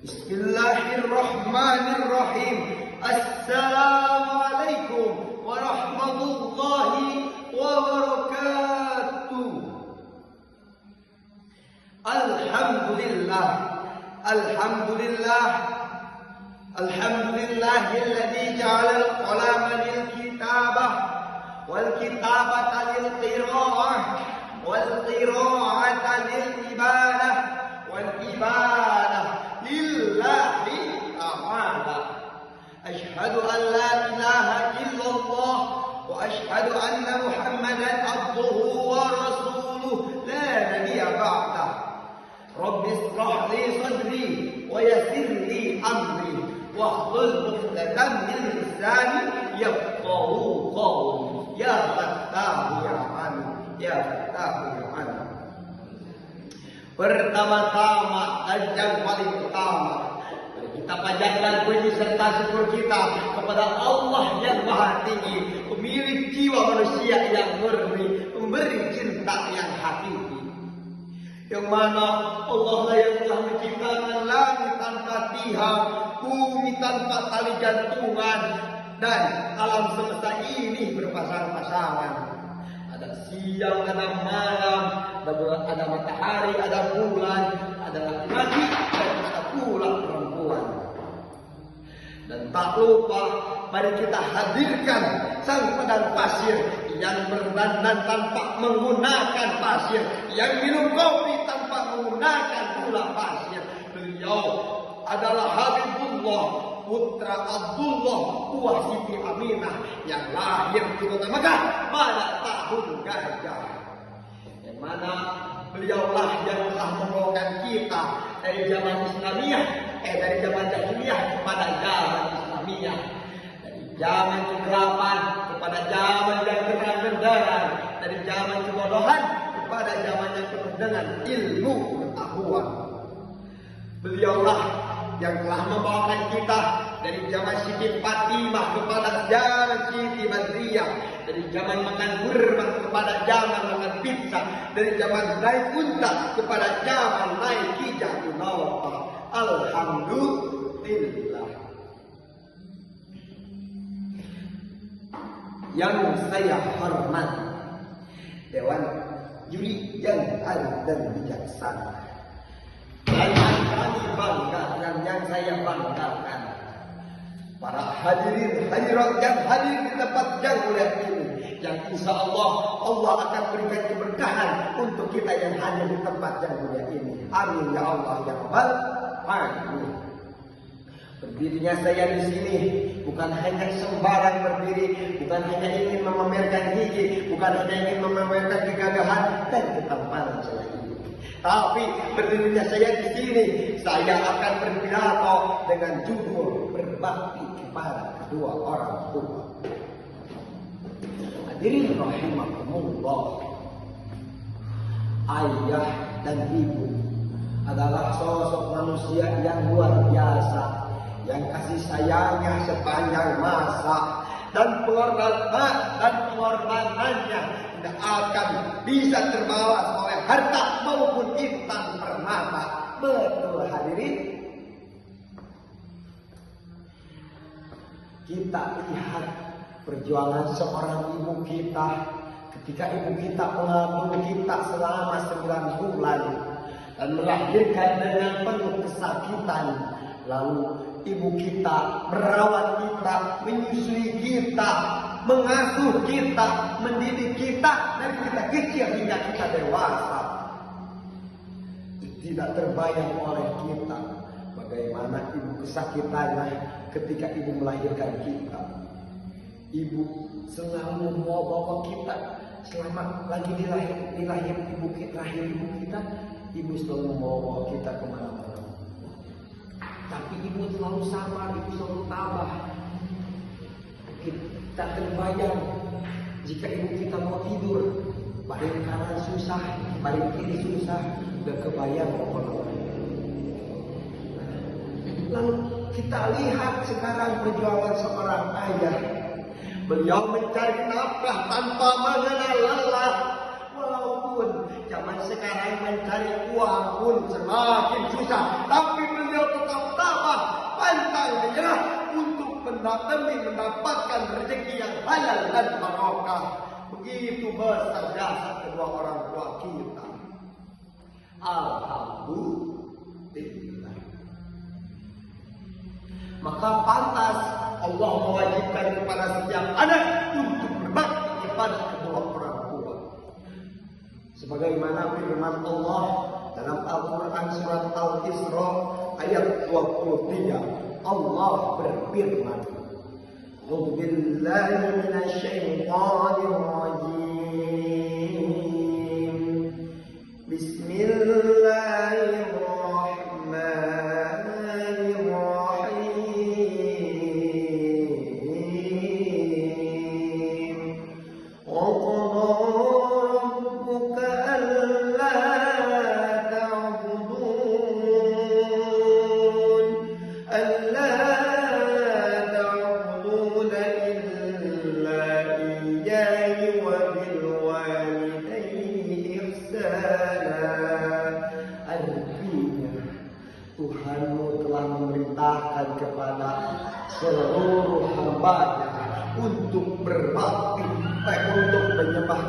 Bismillahirrahmanirrahim. Assalamualaikum warahmatullahi wabarakatuh. Alhamdulillah. Alhamdulillah. Alhamdulillahilladzi ja'ala al-qalama lil kitabah wal kitabata lil qira'ah wal qira'ata lil ibadah wal ibadah lillahi ta'ala. Ashhadu an la ilaha illallah wa ashhadu anna Muhammadan abduhu wa rasuluh la nabiyya ba'dah. Rabbi ishrah li sadri wa yassir li amri wahlul 'uqdatam min lisani yafqahu qawli. Ya Fattahu ya Alim, ya Fattahu ya Alim. Pertama-tama dan yang paling utama, kita panjatkan puji serta syukur kita kepada Allah yang Maha Tinggi, pemilik jiwa manusia yang murni, pemberi cinta yang hakiki. Yang mana Allah yang telah menciptakan langit tanpa tiang, bumi tanpa tali gantungan, dan alam semesta ini berpasang-pasangan. Ada siang, ada malam, ada matahari, ada bulan, ada laki-laki, dan ada pula perempuan. Dan tak lupa, mari kita hadirkan sang pedang pasir yang berdandan tanpa menggunakan pasir, yang minum kopi tanpa menggunakan gula pasir. Beliau adalah Habibullah, putra Abdullah, buah Siti Aminah, yang lahir di kota Mekah pada tahun gajah. Yang mana beliaulah yang telah membawakan kita dari zaman Islamiyah, dari zaman Jahiliyah kepada zaman Islamiyah, dari zaman kegelapan kepada zaman yang terang benderang, dari zaman kebodohan kepada zaman yang penuh dengan ilmu pengetahuan. Beliaulah yang telah membawakan kita dari zaman Siti Fatimah kepada zaman Siti Badriyah, dari zaman makan kurma kepada zaman makan pizza, dari zaman naik unta kepada zaman naik kijang Innova. Alhamdulillah. Yang saya hormati Dewan Juri yang adil dan bijaksana, yang kami banggakan, yang saya banggakan, para hadirin hadirat yang hadir di tempat yang mulia ini, yang insya Allah akan berikan keberkahan untuk kita yang hadir di tempat yang mulia ini. Amin ya Allah ya Rabbal Alamin. Berdirinya saya di sini bukan hanya sembarang berdiri, bukan hanya ingin memamerkan gigi, bukan hanya ingin memamerkan kegagahan dan ketampanan saya ini. Tapi berdirinya saya di sini, saya akan berpidato dengan judul berbakti kepada kedua orang tua. Hadirin rahimakumullah, ayah dan ibu adalah sosok manusia yang luar biasa, yang kasih sayangnya sepanjang masa, dan pengorbanannya tidak akan bisa terbalas oleh harta maupun intan permata. Betul hadirin? Kita lihat perjuangan seorang ibu kita ketika ibu kita mengandung kita selama 9 bulan dan melahirkan dengan penuh kesakitan. Lalu ibu kita merawat kita, menyusui kita, mengasuh kita, mendidik kita dari kita kecil hingga kita dewasa. Tidak terbayang oleh kita bagaimana ibu kesakitannya ketika ibu melahirkan kita. Ibu selalu membawa kita selama lagi dilahir ibu kita, ibu selalu membawa kita kemana-mana. Tapi ibu selalu sabar, ibu selalu tabah. Kita terbayang jika ibu kita mau tidur, badan kanan susah, badan kiri susah, udah kebayang pokoknya. Lalu kita lihat sekarang perjuangan seorang ayah. Beliau mencari nafkah tanpa mengenal lelah. Walaupun zaman sekarang mencari uang pun semakin susah, tapi beliau tetap demi mendapatkan rezeki yang halal dan barokah. Begitu besar jasa kedua orang tua kita. Alhamdulillah. Maka pantas Allah mewajibkan kepada setiap anak untuk berbakti kepada kedua orang tua. Sebagaimana firman Allah dalam Al-Quran surat Al-Isra ayat 23, Allah berfirman, "A'udzu billahi minasyaitonir rajim. Bismillahirrahmanirrahim. Wa qala rabbuka alla ta'budun illa iyyahu wa bil walidayni ihsana." Artinya Tuhanmu telah memerintahkan kepada seluruh hamba-Nya untuk berbakti, untuk menyembah